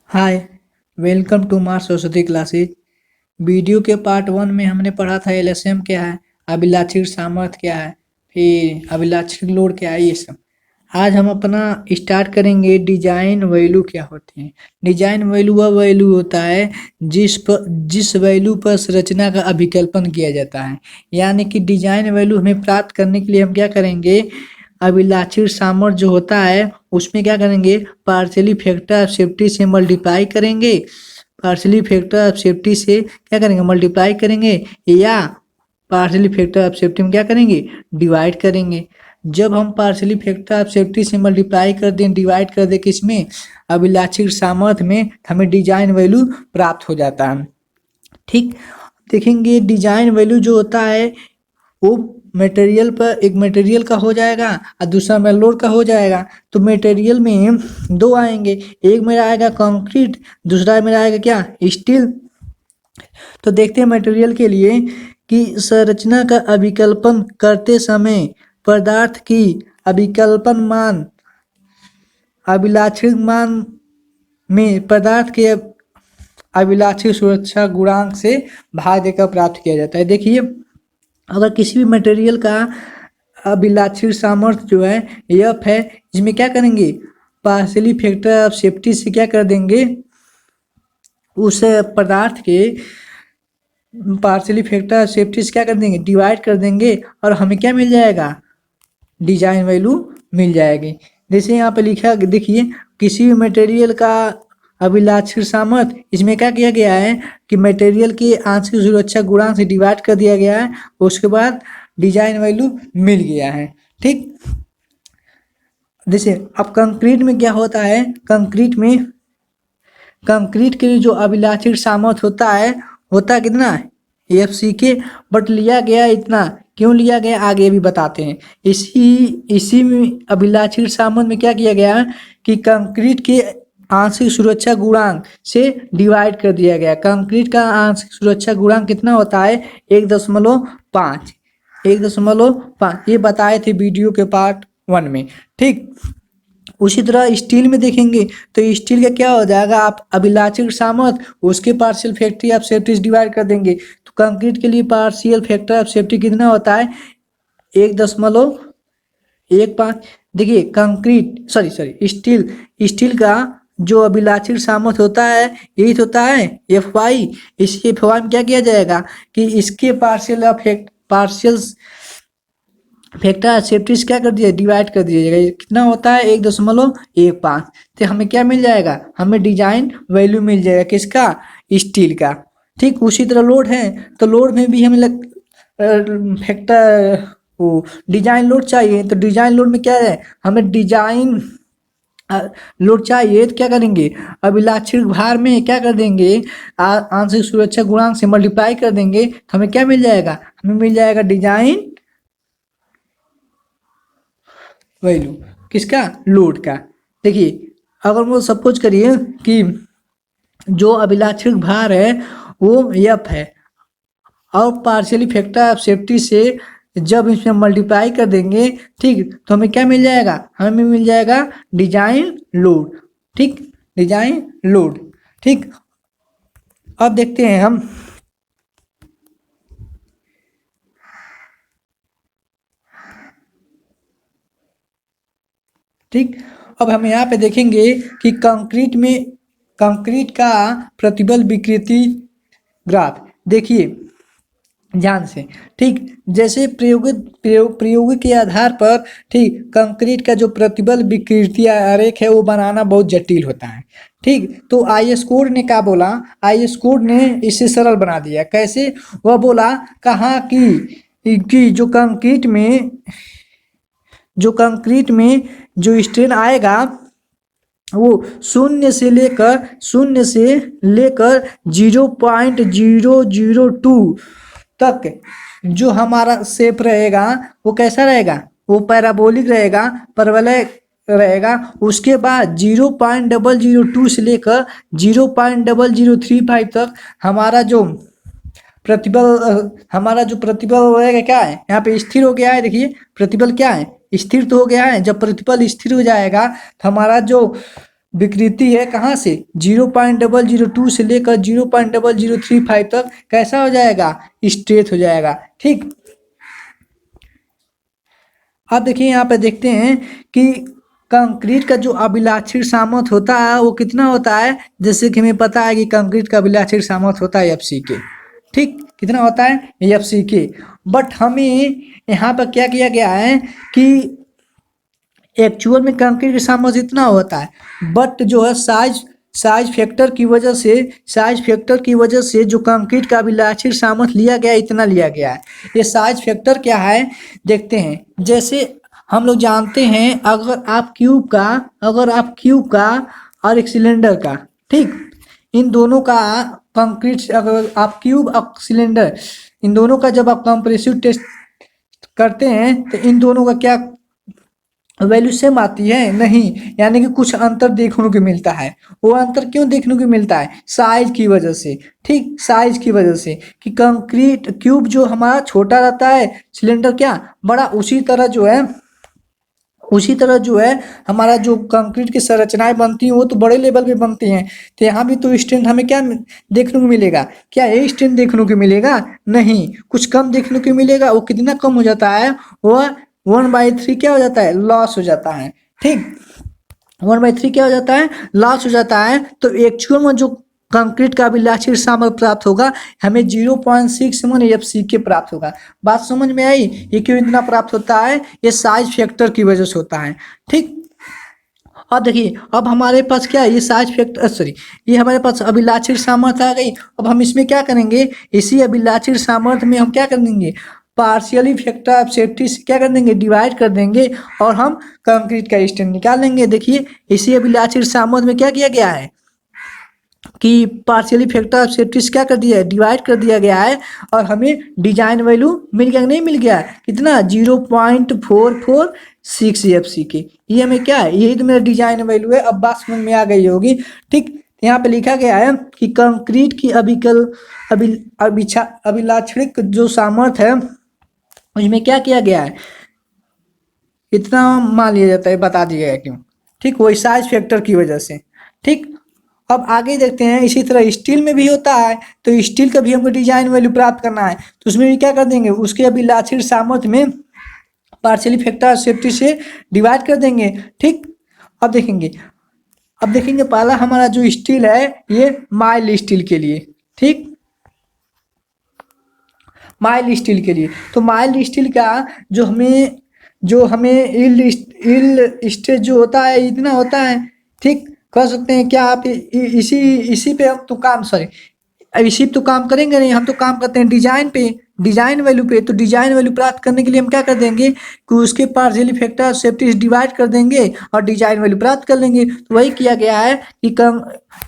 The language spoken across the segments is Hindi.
हाय, वेलकम टू मार सरस्वती क्लासेज। वीडियो के पार्ट वन में हमने पढ़ा था एलएसएम क्या है, अभिलाक्षिक सामर्थ्य क्या है, फिर अभिलाक्षिक लोड क्या है, ये सब। आज हम अपना स्टार्ट करेंगे डिजाइन वैल्यू क्या होते हैं। डिजाइन वैल्यू वह वैल्यू होता है जिस वैल्यू पर संरचना का अभिकल्पन किया जाता है। यानी कि डिजाइन वैल्यू हमें प्राप्त करने के लिए हम क्या करेंगे, अभिलाक्षिक सामर्थ्य जो होता है उसमें क्या करेंगे, पार्शियली फैक्टर ऑफ सेफ्टी से मल्टीप्लाई करेंगे। पार्शियली फैक्टर ऑफ सेफ्टी से क्या करेंगे, मल्टीप्लाई करेंगे, या पार्शियली फैक्टर ऑफ सेफ्टी में क्या करेंगे, डिवाइड करेंगे। जब हम पार्शियली फैक्टर ऑफ सेफ्टी से मल्टीप्लाई कर दें, डिवाइड कर दें किसमें, अभिलाक्षिक सामर्थ्य में, हमें डिजाइन वैल्यू प्राप्त हो जाता है। ठीक, देखेंगे डिजाइन वैल्यू जो होता है वो मटेरियल पर, एक मटेरियल का हो जाएगा और दूसरा में लोड का हो जाएगा। तो मटेरियल में दो आएंगे, एक मेरा आएगा कंक्रीट, दूसरा मेरा आएगा क्या, स्टील। तो देखते हैं मटेरियल के लिए कि संरचना का अभिकल्पन करते समय पदार्थ की अभिकल्पन मान अभिलाक्षिक मान में पदार्थ के अभिलाक्षिक सुरक्षा गुणांक से भाग देकर प्राप्त किया जाता है। देखिए, अगर किसी भी मटेरियल का अभिलाक्षिक सामर्थ्य जो है एफ है, इसमें क्या करेंगे, पार्शियली फैक्टर ऑफ सेफ्टी से क्या कर देंगे, उस पदार्थ के पार्शियली फैक्टर ऑफ सेफ्टी से क्या कर देंगे, डिवाइड कर देंगे, और हमें क्या मिल जाएगा, डिजाइन वैल्यू मिल जाएगी। जैसे यहाँ पे लिखा, देखिए, किसी भी मटेरियल का अभिलाक्षिक सामर्थ्य, इसमें क्या किया गया है कि मटेरियल के आंशिक सुरक्षा गुणांक से डिवाइड कर दिया गया है, उसके बाद डिजाइन वैल्यू मिल गया है। ठीक, जैसे अब कंक्रीट में क्या होता है, कंक्रीट के लिए जो अभिलाक्षिक सामर्थ्य होता है कितना, एफ सी के, बट लिया गया इतना, क्यों लिया गया आगे भी बताते हैं। इसी में अभिलाक्षिक सामर्थ्य में क्या किया गया कि कंक्रीट के आंशिक सुरक्षा गुणांक से डिवाइड कर दिया गया। कंक्रीट का आंशिक सुरक्षा गुणांक कितना होता है, 1.5, 1.5 ये बताए थे वीडियो के पार्ट वन में। ठीक, उसी तरह स्टील में देखेंगे तो स्टील का क्या हो जाएगा, आप अभिलाक्षिक सामर्थ्य उसके partial factor of safety divide कर देंगे। तो कंक्रीट के लिए पार्शियल फैक्टर ऑफ सेफ्टी कितना होता है, 1.15। देखिए कंक्रीट स्टील का जो अभिलाक्षिक सामर्थ्य होता है यही तो होता है एफ वाई। इसके एफ वाई में क्या किया जाएगा कि इसके पार्शियल फैक्टर सेफ्टी से क्या कर दिया, डिवाइड कर दिया जाएगा। कितना होता है, 1.15। तो हमें क्या मिल जाएगा, हमें डिजाइन वैल्यू मिल जाएगा किसका, स्टील का। ठीक, उसी तरह लोड है, तो लोड में भी हमें फैक्टर वो डिजाइन लोड चाहिए। तो डिजाइन लोड में क्या है, हमें डिजाइन लोड चाहिए, तो क्या करेंगे, अभिलाक्षिक भार में क्या कर देंगे, आंशिक सुरक्षा गुणांक से मल्टीप्लाई कर देंगे, तो हमें क्या मिल जाएगा, हमें मिल जाएगा डिजाइन वैल्यू किसका, लोड का। देखिए, अगर वो सपोज करिए कि जो अभिलाक्षिक भार है वो एफ है, और पार्शियली फैक्टर ऑफ सेफ्टी से जब इसमें मल्टीप्लाई कर देंगे, ठीक, तो हमें क्या मिल जाएगा, हमें मिल जाएगा डिजाइन लोड। ठीक, डिजाइन लोड। ठीक, अब देखते हैं हम, ठीक, अब हम यहाँ पे देखेंगे कि कंक्रीट का प्रतिबल विकृति ग्राफ। देखिए ध्यान से, ठीक, जैसे प्रयोग के आधार पर, ठीक, कंक्रीट का जो प्रतिबल विकृति आरेख है वो बनाना बहुत जटिल होता है। ठीक, तो आईएस कोड ने क्या बोला, आईएस कोड ने इसे सरल बना दिया। कैसे, वह बोला, कहा कि जो कंक्रीट में जो स्ट्रेन आएगा वो शून्य से लेकर 0.002 तक जो हमारा शेप रहेगा वो कैसा रहेगा, वो पैराबोलिक रहेगा, परवलय रहेगा। उसके बाद 0.002 से लेकर 0.0035 तक हमारा जो प्रतिबल रहेगा क्या है, यहाँ पे स्थिर हो गया है। देखिए प्रतिबल क्या है, स्थिर तो हो गया है। जब प्रतिबल स्थिर हो जाएगा तो हमारा जो विकृति है कहाँ से 0.002 से लेकर 0.0035 तक कैसा हो जाएगा, स्ट्रेट हो जाएगा। ठीक, अब देखिए यहाँ पे देखते हैं कि कंक्रीट का जो अभिलाक्षित सामर्थ्य होता है वो कितना होता है। जैसे कि हमें पता है कि कंक्रीट का अभिलाक्षित सामर्थ्य होता है एफ सी के। ठीक, कितना होता है एफ सी के। बट हमें यहाँ पर क्या किया गया है कि एक्चुअल में कंक्रीट का सामर्थ्य इतना होता है, बट जो है साइज फैक्टर की वजह से जो कंक्रीट का अभिलाक्षित सामर्थ्य लिया गया है इतना लिया गया है। ये साइज फैक्टर क्या है देखते हैं। जैसे हम लोग जानते हैं अगर आप क्यूब का और एक सिलेंडर का, ठीक, इन दोनों का कंक्रीट, अगर आप क्यूब और सिलेंडर इन दोनों का जब आप कंप्रेसिव टेस्ट करते हैं तो इन दोनों का क्या वैल्यू सेम आती है? नहीं, यानी कि कुछ अंतर देखने को मिलता है। वो अंतर क्यों देखने को मिलता है? साइज की वजह से। ठीक, साइज की वजह से कि कंक्रीट क्यूब जो हमारा छोटा रहता है, सिलेंडर क्या बड़ा, उसी तरह जो है हमारा जो कंक्रीट की संरचनाएं बनती हैं वो तो बड़े लेवल पे बनती हैं। तो यहाँ भी तो स्ट्रेंथ हमें क्या देखने को मिलेगा? क्या यही स्ट्रेंथ देखने को मिलेगा? नहीं, कुछ कम देखने को मिलेगा। वो कितना कम हो जाता है? वो 1/3 क्या हो जाता है? लॉस हो जाता है। ठीक, 1/3 क्या हो जाता है? लॉस हो जाता है। तो एक्चुअल में जो कंक्रीट का अभिलाक्षित सामर्थ्य प्राप्त होगा हमें 0.61 एफ सी के प्राप्त होगा। बात समझ में आई? ये क्यों इतना प्राप्त होता है? ये साइज फैक्टर की वजह से होता है। ठीक, अब देखिए अब हमारे पास क्या है, ये साइज फैक्टर सॉरी ये हमारे पास अभिलाक्षित सामर्थ्य आ गई। अब हम इसमें क्या करेंगे, इसी अभिलाक्षित सामर्थ्य में हम क्या कर देंगे, पार्शियली फैक्टर ऑफ सेफ्टी से क्या कर देंगे, डिवाइड कर देंगे और हम कंक्रीट का स्ट्रेंथ निकाल लेंगे। देखिए इसी अभिलाक्षित सामर्थ्य में क्या किया गया है कि पार्शियली फैक्टर ऑफ सेफ्टी से क्या कर दिया है, डिवाइड कर दिया गया है और हमें डिजाइन वैल्यू मिल गया नहीं मिल गया? कितना? 0.446 एफ सी के। ये हमें क्या है, यही तो मेरा डिजाइन वैल्यू है। अब बात समझ में आ गई होगी। ठीक, यहाँ पे लिखा गया है कि कंक्रीट की अभिलाक्षणिक जो सामर्थ्य है उसमें क्या किया गया है, इतना मान लिया जाता है, बता दिया गया क्यों। ठीक, वही साइज फैक्टर की वजह से। ठीक, अब आगे देखते हैं इसी तरह स्टील में भी होता है। तो स्टील का भी हमको डिजाइन वैल्यू प्राप्त करना है तो उसमें भी क्या कर देंगे, उसके अभिलाक्षित सामर्थ्य में पार्शियली फैक्टर सेफ्टी से डिवाइड कर देंगे। ठीक, अब देखेंगे पहला हमारा जो स्टील है ये माइल्ड स्टील के लिए। ठीक, माइल्ड स्टील के लिए तो माइल्ड स्टील का जो हमें इल्ड स्टेज जो होता है इतना होता है। ठीक, कर सकते हैं क्या आप इसी पे हम तो काम इसी तो काम करेंगे नहीं, हम तो काम करते हैं डिजाइन वैल्यू पे। तो डिजाइन वैल्यू प्राप्त करने के लिए हम क्या कर देंगे कि उसके पार्शियली फैक्टर सेफ्टी डिवाइड कर देंगे और डिजाइन वैल्यू प्राप्त कर लेंगे। तो वही किया गया है कि कम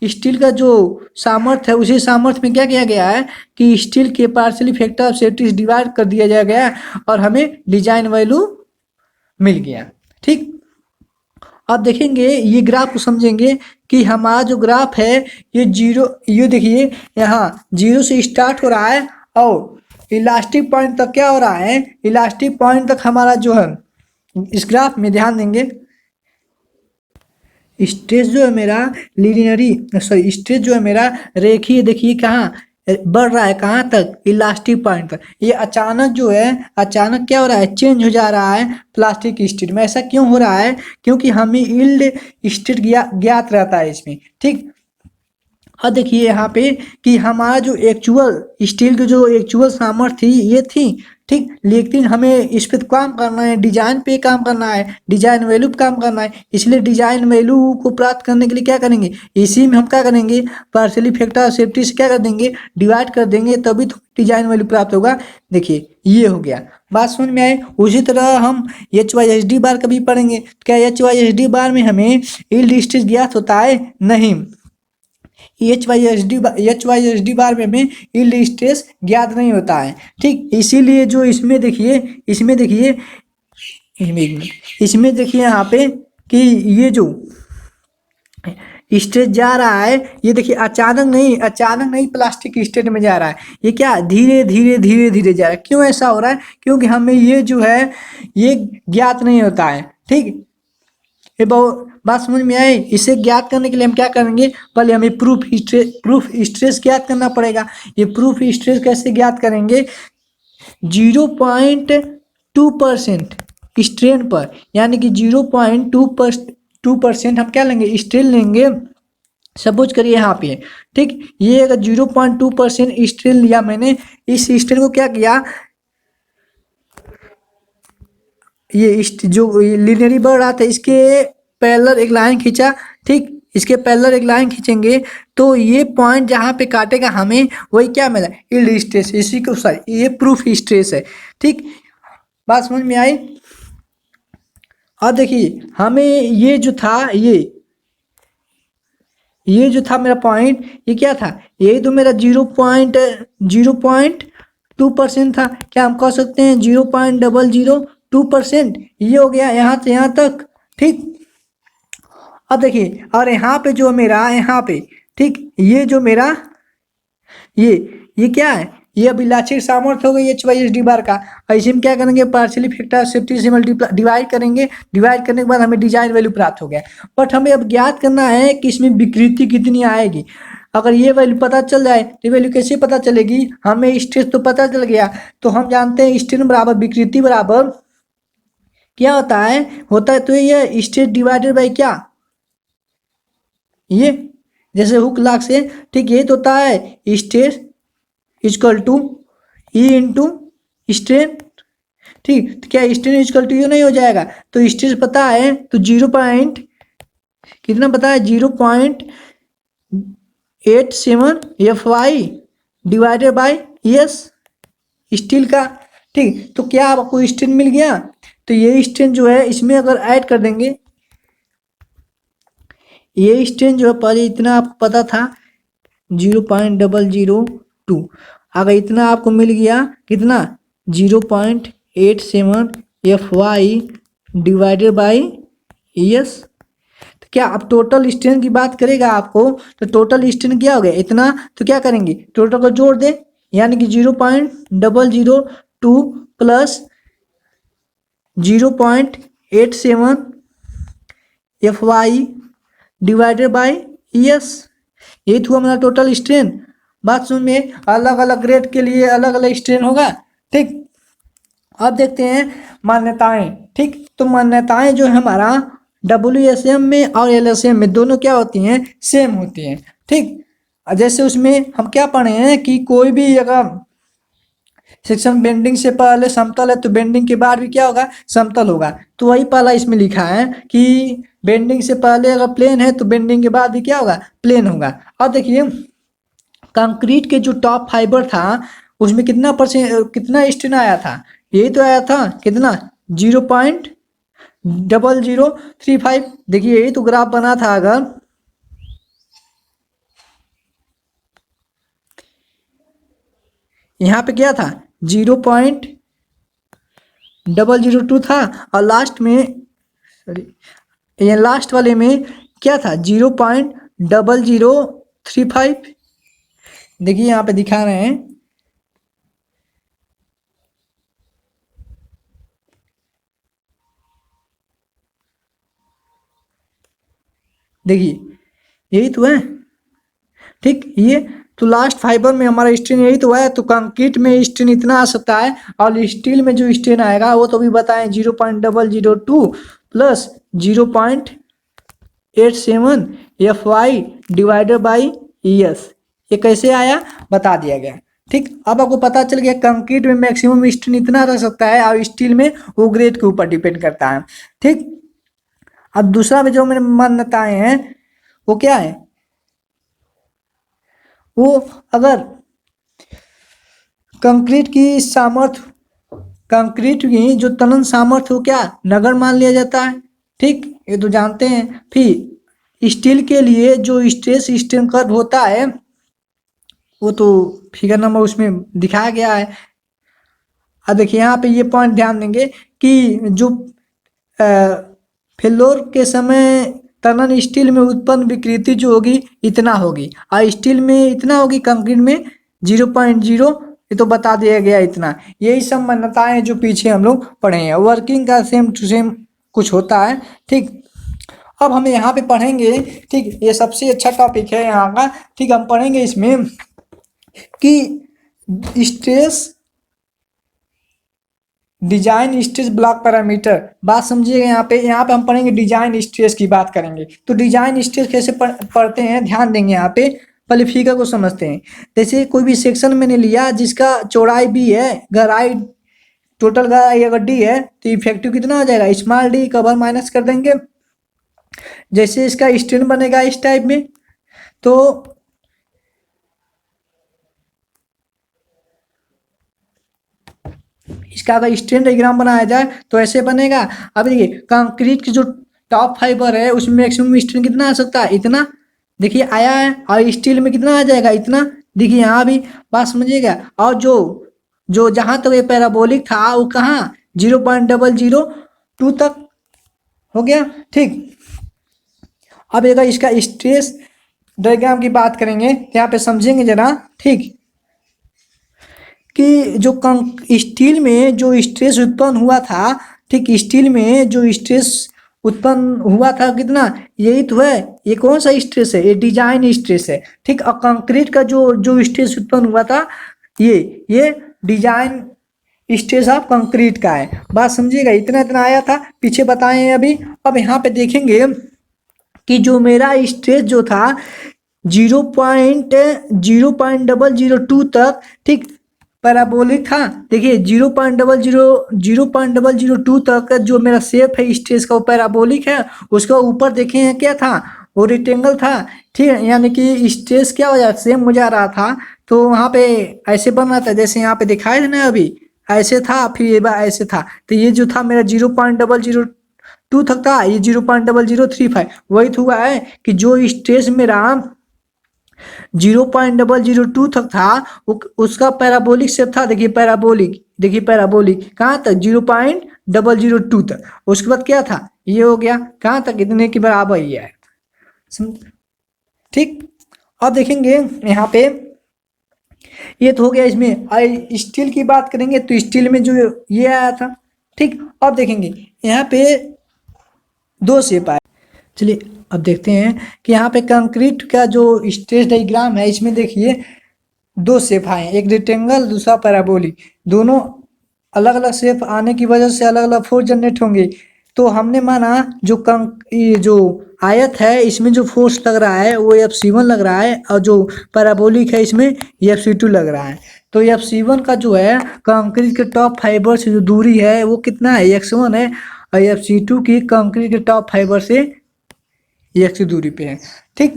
स्टील का जो सामर्थ्य है उसी सामर्थ्य में क्या किया गया है कि स्टील के पार्शियली फैक्टर सेफ्टी डिवाइड कर दिया गया और हमें डिजाइन वैल्यू मिल गया। ठीक, अब देखेंगे ये ग्राफ को समझेंगे कि हमारा जो ग्राफ है ये ये देखिए यहाँ 0 से स्टार्ट हो रहा है और इलास्टिक पॉइंट तक क्या हो रहा है, इलास्टिक पॉइंट तक हमारा जो है इस ग्राफ में ध्यान देंगे स्ट्रेस जो है मेरा स्ट्रेस जो है मेरा रेखीय, देखिए कहाँ बढ़ रहा है, कहाँ तक, इलास्टिक पॉइंट तक। ये अचानक जो है अचानक क्या हो रहा है, चेंज हो जा रहा है प्लास्टिक स्टेट में। ऐसा क्यों हो रहा है? क्योंकि हमें यील्ड स्टेट ज्ञात रहता है इसमें। ठीक, अब देखिए यहाँ पे कि हमारा जो एक्चुअल स्टील की जो एक्चुअल सामर्थ्य थी ये थी। ठीक, लेकिन हमें इस पे काम करना है, डिजाइन पे काम करना है, डिजाइन वैल्यू पे काम करना है। इसलिए डिजाइन वैल्यू को प्राप्त करने के लिए क्या करेंगे, इसी में हम क्या करेंगे पार्शियली फैक्टर सेफ्टी से क्या कर देंगे, डिवाइड कर देंगे, तभी तो डिजाइन वैल्यू प्राप्त होगा। देखिए ये हो गया, बात समझ में आए। उसी तरह हम HYSD बार का भी पढ़ेंगे। क्या HYSD बार में हमें यील्ड स्टेज ज्ञात होता है? नहीं, HYSD बार में हमें यील्ड स्ट्रेस ज्ञात नहीं होता है। ठीक, इसीलिए जो इसमें देखिए यहाँ पे कि ये जो स्टेज जा रहा है ये देखिए अचानक नहीं प्लास्टिक स्टेट में जा रहा है। ये क्या धीरे धीरे जा रहा है। क्यों ऐसा हो रहा है? क्योंकि हमें ये जो है ये ज्ञात नहीं होता है। ठीक, ये बात समझ में आई। इसे ज्ञात करने के लिए हम क्या करेंगे, पहले हमें प्रूफ स्ट्रेस ज्ञात करना पड़ेगा। ये प्रूफ स्ट्रेस कैसे ज्ञात करेंगे, 0.2% स्ट्रेन पर, यानी कि 0.2% हम क्या लेंगे, स्ट्रेन लेंगे। सपोज करिए यहाँ पे, ठीक, ये अगर 0.2% स्ट्रेन लिया मैंने, इस स्ट्रेन को क्या किया, ये जो लिनियरी बढ़ रहा था इसके पैरेलल एक लाइन खींचा, ठीक, इसके पैरेलल एक लाइन खींचेंगे तो ये पॉइंट जहाँ पे काटेगा हमें वही क्या मिला, यील्ड स्ट्रेस। इसी को सॉरी ये प्रूफ स्ट्रेस है, ठीक, बात समझ में आई। और देखिए हमें ये जो था, ये जो था मेरा पॉइंट, ये क्या था, ये तो मेरा 0.2% था। क्या हम कह सकते हैं 0.002%, ये हो गया यहाँ से यहाँ तक, ठीक। अब देखिए, और यहाँ पे जो मेरा यहाँ पे, ठीक, ये जो मेरा ये क्या है, ये अभिलाक्षिक सामर्थ्य हो गई H/s बार का। ऐसे में क्या करेंगे, पार्शियली फैक्टर सेफ्टी से डिवाइड करेंगे, डिवाइड करने के बाद हमें डिजाइन वैल्यू प्राप्त हो गया। बट हमें अब ज्ञात करना है कि इसमें विकृति कितनी आएगी। अगर ये वैल्यू पता चल जाए तो वैल्यू कैसे पता चलेगी, हमें स्ट्रेस तो पता चल गया, तो हम जानते हैं स्ट्रेन बराबर विकृति बराबर क्या होता है तो ये स्ट्रेस डिवाइडेड बाई क्या, ये जैसे हुक लाग से, ठीक, ये तो होता है stress equal to E into strain, ठीक। तो क्या स्ट्रेन इक्वल टू यू नहीं हो जाएगा, तो स्ट्रेस पता है तो 0 पॉइंट कितना पता है, 0.87 FY divided by S steel का, ठीक। तो क्या आपको स्ट्रेन मिल गया, तो ये स्ट्रेन जो है इसमें अगर ऐड कर देंगे, ये स्ट्रेन जो है पहले इतना आपको पता था 0.002, अगर इतना आपको मिल गया कितना 0.87 FY डिवाइडेड बाई एस, तो क्या अब टोटल स्ट्रेन की बात करेगा आपको, तो टोटल स्ट्रेन क्या हो गया इतना, तो क्या करेंगे टोटल को जोड़ दे, यानी कि 0.002 plus 0.87 FY divided by S, ये तो हमारा टोटल स्ट्रेन। बात सुन में, अलग अलग ग्रेड के लिए अलग अलग स्ट्रेन होगा, ठीक। अब देखते हैं मान्यताएं, ठीक। तो मान्यताएं जो है हमारा WSM में और LSM में दोनों क्या होती हैं, सेम होती हैं, ठीक। जैसे उसमें हम क्या पढ़े हैं कि कोई भी अगर सेक्शन बेंडिंग से पहले समतल है तो बेंडिंग के बाद भी क्या होगा, समतल होगा। तो वही पहला इसमें लिखा है कि बेंडिंग से पहले अगर प्लेन है तो बेंडिंग के बाद भी क्या होगा, प्लेन होगा। और देखिए कंक्रीट के जो टॉप फाइबर था उसमें कितना स्ट्रेन आया था, यही तो आया था कितना 0.0035। देखिए यही तो ग्राफ बना था, अगर यहाँ पे क्या था 0.002 था, और लास्ट में सॉरी ये लास्ट वाले में क्या था 0.0035। देखिए यहाँ पे दिखा रहे हैं, देखिए यही तो है, ठीक। ये तो लास्ट फाइबर में हमारा स्ट्रेन यही तो है। तो कंक्रीट में स्ट्रेन इतना आ सकता है, और स्टील में जो स्ट्रेन आएगा वो तो भी बताएं 0.002 plus 0.87 FY divided by ES। ये कैसे आया बता दिया गया, ठीक। अब आपको पता चल गया कंक्रीट में मैक्सिमम स्ट्रेन इतना रह सकता है, और स्टील में वो ग्रेड के ऊपर डिपेंड करता है, ठीक। अब दूसरा में जो मेरे मान्यताएं हैं वो क्या है, वो अगर कंक्रीट की सामर्थ्य, कंक्रीट की जो तनन सामर्थ्य हो क्या नगर मान लिया जाता है, ठीक, ये तो जानते हैं। फिर स्टील के लिए जो स्ट्रेस स्ट्रेन कर्व होता है वो तो फिगर नंबर उसमें दिखाया गया है। अब देखिए यहाँ पे ये पॉइंट ध्यान देंगे कि जो फेल्योर के समय तनन स्टील में उत्पन्न विकृति जो होगी इतना होगी, और स्टील में इतना होगी, कंक्रीट में 0.0, ये तो बता दिया गया इतना। यही सब मान्यताएं जो पीछे हम लोग पढ़े हैं, वर्किंग का सेम टू सेम कुछ होता है, ठीक। अब हम यहाँ पे पढ़ेंगे, ठीक, ये सबसे अच्छा टॉपिक है यहाँ का। ठीक, हम पढ़ेंगे इसमें कि stress design stress block parameter. बात समझिएगा, यहाँ पे हम पढ़ेंगे डिजाइन स्ट्रेस की बात करेंगे। तो डिजाइन स्ट्रेस कैसे पढ़ते हैं ध्यान देंगे यहाँ पे, पहले फिगर को समझते हैं। जैसे कोई भी सेक्शन मैंने लिया जिसका चौड़ाई बी है, गहराई टोटल गहराई अगर डी है, तो इफेक्टिव कितना हो जाएगा, स्मॉल डी, कवर माइनस कर देंगे। जैसे इसका स्ट्रेन बनेगा इस टाइप में, तो इसका अगर स्ट्रेन डायग्राम बनाया जाए तो ऐसे बनेगा। अब देखिए कंक्रीट की जो टॉप फाइबर है उसमें मैक्सिमम स्ट्रेन कितना आ सकता है, इतना, देखिए आया है। और स्टील में कितना आ जाएगा, इतना, देखिए यहाँ भी। बात समझिएगा। और जो जो जहां तक ये पैराबोलिक था वो कहाँ 0.002 तक हो गया। ठीक, अब अगर इसका स्ट्रेस डायग्राम की बात करेंगे यहाँ पे समझेंगे जरा। ठीक, कि जो स्टील में जो स्ट्रेस उत्पन्न हुआ था, ठीक, स्टील में जो स्ट्रेस उत्पन्न हुआ था कितना, यही तो है। ये कौन सा स्ट्रेस है, ये डिजाइन स्ट्रेस है। ठीक, और कंक्रीट का जो जो स्ट्रेस उत्पन्न हुआ था, ये डिजाइन स्ट्रेस ऑफ कंक्रीट का है। बात समझिएगा, इतना इतना आया था, पीछे बताए अभी। अब यहाँ पे देखेंगे कि जो मेरा स्ट्रेस जो था 0.002 तक, ठीक, पैराबोलिक था। देखिए 0.002 तक जो मेरा शेप है स्ट्रेस का वो पैराबोलिक है। उसका ऊपर देखें क्या था, वो रेक्टेंगल था। ठीक है, यानी कि स्ट्रेस क्या हो जा सेम हो जा रहा था। तो वहाँ पे ऐसे बन रहा था जैसे यहाँ पे दिखाई देना, अभी ऐसे था, फिर ये बार ऐसे था। तो ये जो था मेरा 0.002 तक था, ये 0.0035 वही तो हुआ है कि जो स्ट्रेस मेरा 0.002 तक था उसका पैराबोलिक शेप था। देखिए पैराबोलिक, देखिए पैराबोलिक कहाँ तक 0.002 तक। उसके बाद क्या था, ये हो गया कहाँ तक, इतने के बराबर ही है। ठीक, अब देखेंगे यहाँ पे, ये तो हो गया इसमें। स्टील की बात करेंगे तो स्टील में जो ये आया था। ठीक, अब देखेंगे यहाँ पे दो शेप आए। चलिए अब देखते हैं कि यहाँ पे कंक्रीट का जो स्ट्रेस डायग्राम है इसमें देखिए दो शेप आए, एक रेक्टेंगल दूसरा पैराबोलिक। दोनों अलग अलग शेप आने की वजह से अलग अलग फोर्स जनरेट होंगे। तो हमने माना ये जो आयत है इसमें जो फोर्स लग रहा है वो Fc1 लग रहा है, और जो पैराबोलिक है इसमें Fc2 लग रहा है। तो Fc1 का जो है कंक्रीट के टॉप फाइबर से जो दूरी है वो कितना है, x1 है। और Fc2 की कंक्रीट के टॉप फाइबर से x की दूरी पे है। ठीक,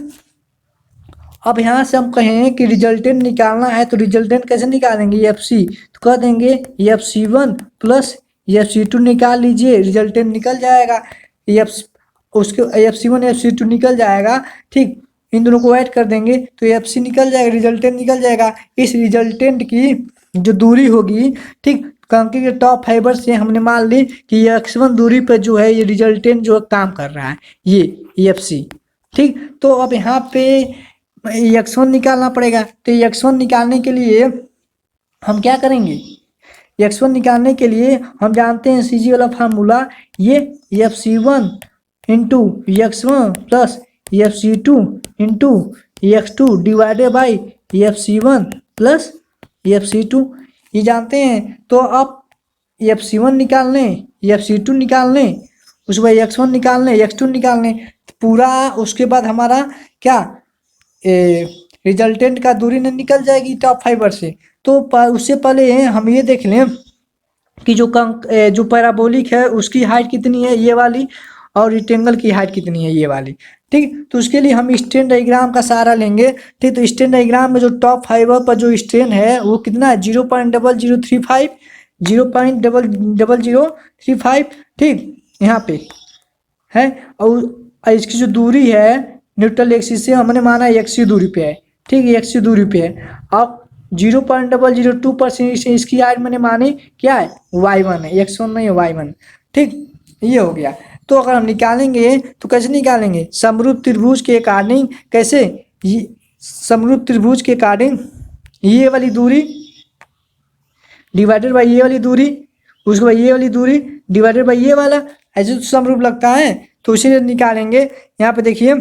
अब यहाँ से हम कहें कि रिजल्टेंट निकालना है तो रिजल्टेंट कैसे निकालेंगे, Fc, तो कह देंगे Fc1 प्लस Fc2 निकाल लीजिए, रिजल्टेंट निकल जाएगा। उसके Fc1 Fc2 निकल जाएगा। ठीक, इन दोनों को ऐड कर देंगे तो Fc निकल जाएगा, रिजल्टेंट निकल जाएगा। इस रिजल्टेंट की जो दूरी होगी, ठीक, कंक्रीट के टॉप फाइबर से हमने मान ली कि x1 दूरी पर जो है ये रिजल्टेंट जो काम कर रहा है, ये Fc। ठीक, तो अब यहाँ पे x1 निकालना पड़ेगा। तो x1 निकालने के लिए हम क्या करेंगे, x1 निकालने के लिए हम जानते हैं CG वाला फार्मूला, ये Fc1 into x1 plus Fc2 into x2 divided by Fc1 plus Fc2, ये जानते हैं। तो अब Fc1 निकाल लें, Fc2 निकाल लें, उसके बाद x1 निकाल लें, x2 निकाल लें पूरा। उसके बाद हमारा क्या रिजल्टेंट का दूरी न निकल जाएगी टॉप फाइबर से। तो उससे पहले हम ये देख लें कि जो पैराबोलिक है उसकी हाइट कितनी है, ये वाली, और रेक्टेंगल की हाइट कितनी है, ये वाली। ठीक, तो उसके लिए हम स्ट्रेन डायग्राम का सहारा लेंगे। ठीक, तो स्ट्रेन डायग्राम में जो टॉप फाइबर पर जो स्ट्रेन है वो कितना है 0.0035, 0.0035। ठीक, यहाँ पे है, और इसकी जो दूरी है न्यूट्रल एक्सिस से हमने माना x की दूरी पे है। ठीक, x की दूरी पे है। अब 0.002% से इसकी हाइट मैंने मानी क्या है, y1 है, x1 नहीं है, y1। ठीक, ये हो गया। तो अगर हम निकालेंगे तो कैसे निकालेंगे, समरूप त्रिभुज के अकॉर्डिंग। कैसे, समरूप त्रिभुज के अकॉर्डिंग ये वाली दूरी डिवाइडेड बाई ये वाली दूरी, उसके बाद ये वाली दूरी डिवाइडेड बाई ये वाला, ऐसे तो समरूप लगता है। तो उसे निकालेंगे। यहाँ पे देखिए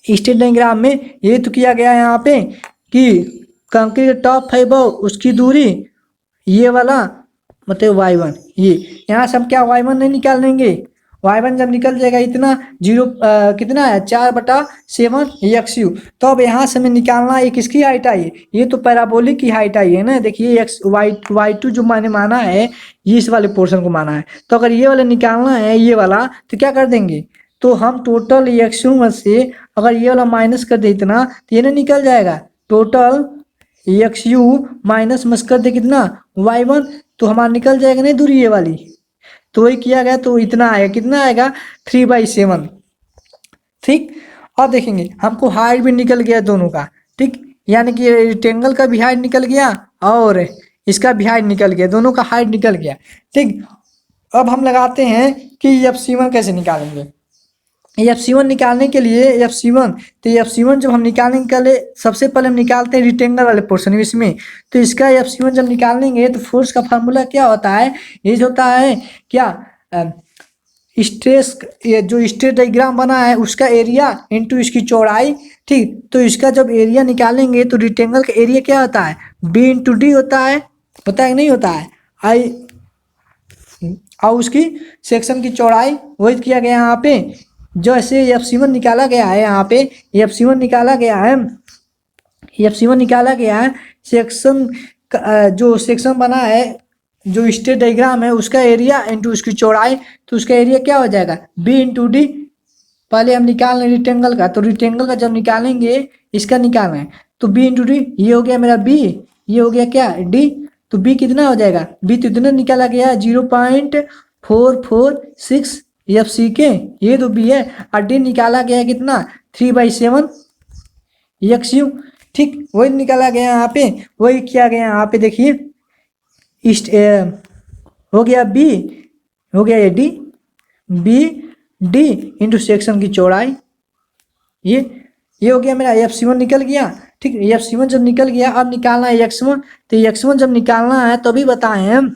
स्टेट डायग्राम में ये तो किया गया है यहाँ पे कि कंक्रीट टॉप फाइबर उसकी दूरी ये वाला मतलब y1, ये यहाँ से हम क्या y1 नहीं निकाल लेंगे। y1 जब निकल जाएगा इतना कितना है 4/7 XU। तो अब यहाँ से हमें निकालना एक इसकी हाइट आई है, ये तो पैराबोलिक की हाइट आई है ना। देखिए एक्स y2 जो मैंने माना है ये इस वाले पोर्शन को माना है। तो अगर ये वाला निकालना है ये वाला तो क्या कर देंगे, तो हम टोटल XU में से अगर ये वाला माइनस कर दे इतना तो ये ना निकल जाएगा। टोटल XU माइनस मस कर दे कितना y1, तो हमारा निकल जाएगा नहीं दूरी ये वाली। तो वही किया गया तो इतना आएगा, कितना आएगा 3/7। ठीक, अब देखेंगे हमको हाइट भी निकल गया दोनों का। ठीक, यानी कि रेक्टेंगल का भी हाइट निकल गया और इसका भी हाइट निकल गया, दोनों का हाइट निकल गया। ठीक, अब हम लगाते हैं कि FC1 कैसे निकालेंगे। FC1 निकालने के लिए FC1, तो FC1 जब हम निकालने के लिए सबसे पहले हम निकालते हैं रेक्टेंगल वाले पोर्शन इसमें। तो इसका FC1 जब निकालेंगे तो फोर्स का फार्मूला क्या होता है, ये जो होता है क्या स्ट्रेस, ये जो स्ट्रेस डायग्राम बना है उसका एरिया इंटू इसकी चौड़ाई। ठीक, तो इसका जब एरिया निकालेंगे तो रेक्टेंगल का एरिया क्या होता है B/D होता है कि नहीं होता है आई, और उसकी सेक्शन की चौड़ाई वही किया गया यहाँ पे। जैसे FC1 निकाला गया है यहाँ पे, FC1 निकाला गया है, FC1 निकाला गया है सेक्शन जो सेक्शन बना है जो स्ट्रेट डायग्राम है उसका एरिया इंटू उसकी चौड़ाई। तो उसका एरिया क्या हो जाएगा B/D। पहले हम निकाल रहे रेक्टेंगल का, तो रेक्टेंगल का जब निकालेंगे इसका निकालना है तो B/D, ये हो गया मेरा B, ये हो गया क्या D। तो B कितना हो जाएगा, B तो इतना निकाला गया 0.446 FC के, ये तो B है। और D निकाला गया है कितना 3/7 XU। ठीक, वही निकाला गया यहाँ पे, वही किया गया यहाँ पे। देखिए हो गया B, हो गया ये D, B/D इंटू सेक्शन की चौड़ाई, ये हो गया मेरा FC1 निकल गया। ठीक, FC1 जब निकल गया अब निकालना है X1। तो X1 जब निकालना है तभी बताएं हम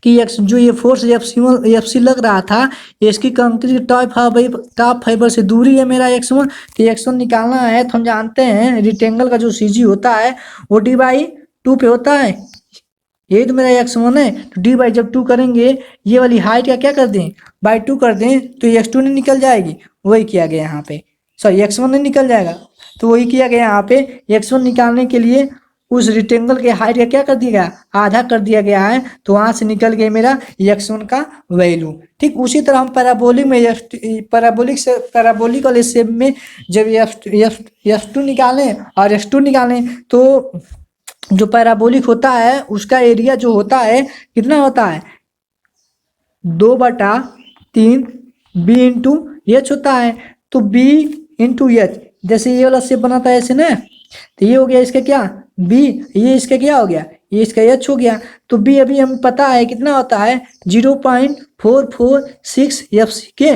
कि जो ये फोर्स FC लग रहा था इसकी कंक्रीट टॉप फाइबर से दूरी है मेरा X1। तो X1 निकालना है तो हम जानते हैं रेक्टेंगल का जो CG होता है वो D/2 पे होता है, यही तो मेरा X1 है। तो D/2 करेंगे, ये वाली हाइट का क्या कर दें by 2 कर दें तो X2 नहीं निकल जाएगी, वही किया गया यहाँ पे। सॉरी X1 नहीं निकल जाएगा, तो वही किया गया यहाँ पे। X1 निकालने के लिए उस रेक्टेंगल के हाइट का क्या कर दिया गया, आधा कर दिया गया है। तो वहां से निकल गया मेरा X1 का वैल्यू। ठीक, उसी तरह हम पैराबोलिक वाले शेप में जब F2 निकालें और X2 निकालें तो जो पैराबोलिक होता है उसका एरिया जो होता है कितना होता है 2/3 B/H होता है। तो B/H, जैसे ये वाला शेप बना था ऐसे ना, तो ये हो गया इसका क्या B, ये इसका क्या हो गया, ये इसका H हो गया। तो B अभी हमें पता है कितना होता है 0.446 FC के।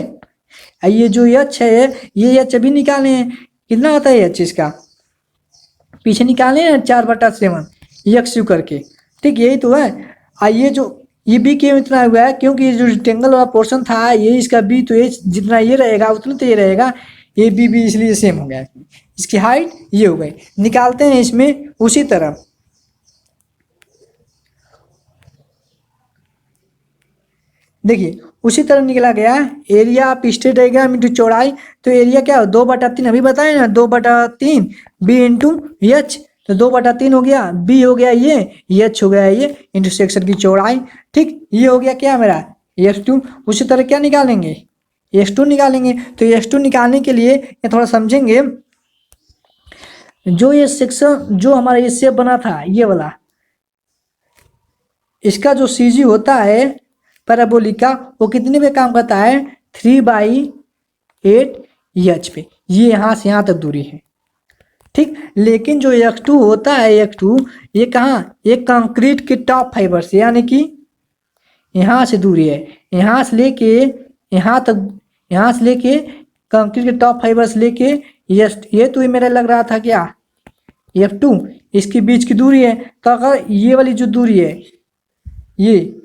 ये जो H है ये H अभी निकाले हैं, कितना होता है H इसका पीछे निकाले ना 4/7 XU करके। ठीक, यही तो है। ये जो ये B क्यों इतना हुआ है, क्योंकि ये जो रेक्टेंगल वाला पोर्शन था ये इसका B, तो ये जितना ये रहेगा उतना तो ये रहेगा, ये B इसलिए सेम हो गया। इसकी हाइट ये हो गई। निकालते हैं इसमें उसी तरह, देखिए उसी तरह निकला गया area of straight diagram into चौड़ाई। तो एरिया क्या हो 2/3, अभी बताए ना 2/3 B/H। तो 2/3 हो गया, B हो गया ये H हो गया ये इंटू सेक्शन की चौड़ाई। ठीक, ये हो गया क्या मेरा X2। उसी तरह क्या निकालेंगे X2 निकालेंगे। तो X2 निकालने के लिए ये थोड़ा समझेंगे, जो ये सेक्शन जो हमारा ये शेप बना था ये वाला, इसका जो CG होता है पैराबोलिक का वो कितने पे काम करता है 3/8 H पे, ये यहाँ से यहाँ तक दूरी है। ठीक, लेकिन जो X2 होता है X2 ये कहाँ, ये कंक्रीट के टॉप फाइबर से, यानी कि यहाँ से दूरी है, यहाँ से लेके यहाँ तक, यहाँ से लेके कंक्रीट के टॉप फाइबर से लेके ये तो ये मेरा लग रहा था क्या F2, इसके बीच की दूरी है। तो अगर ये वाली जो दूरी है ये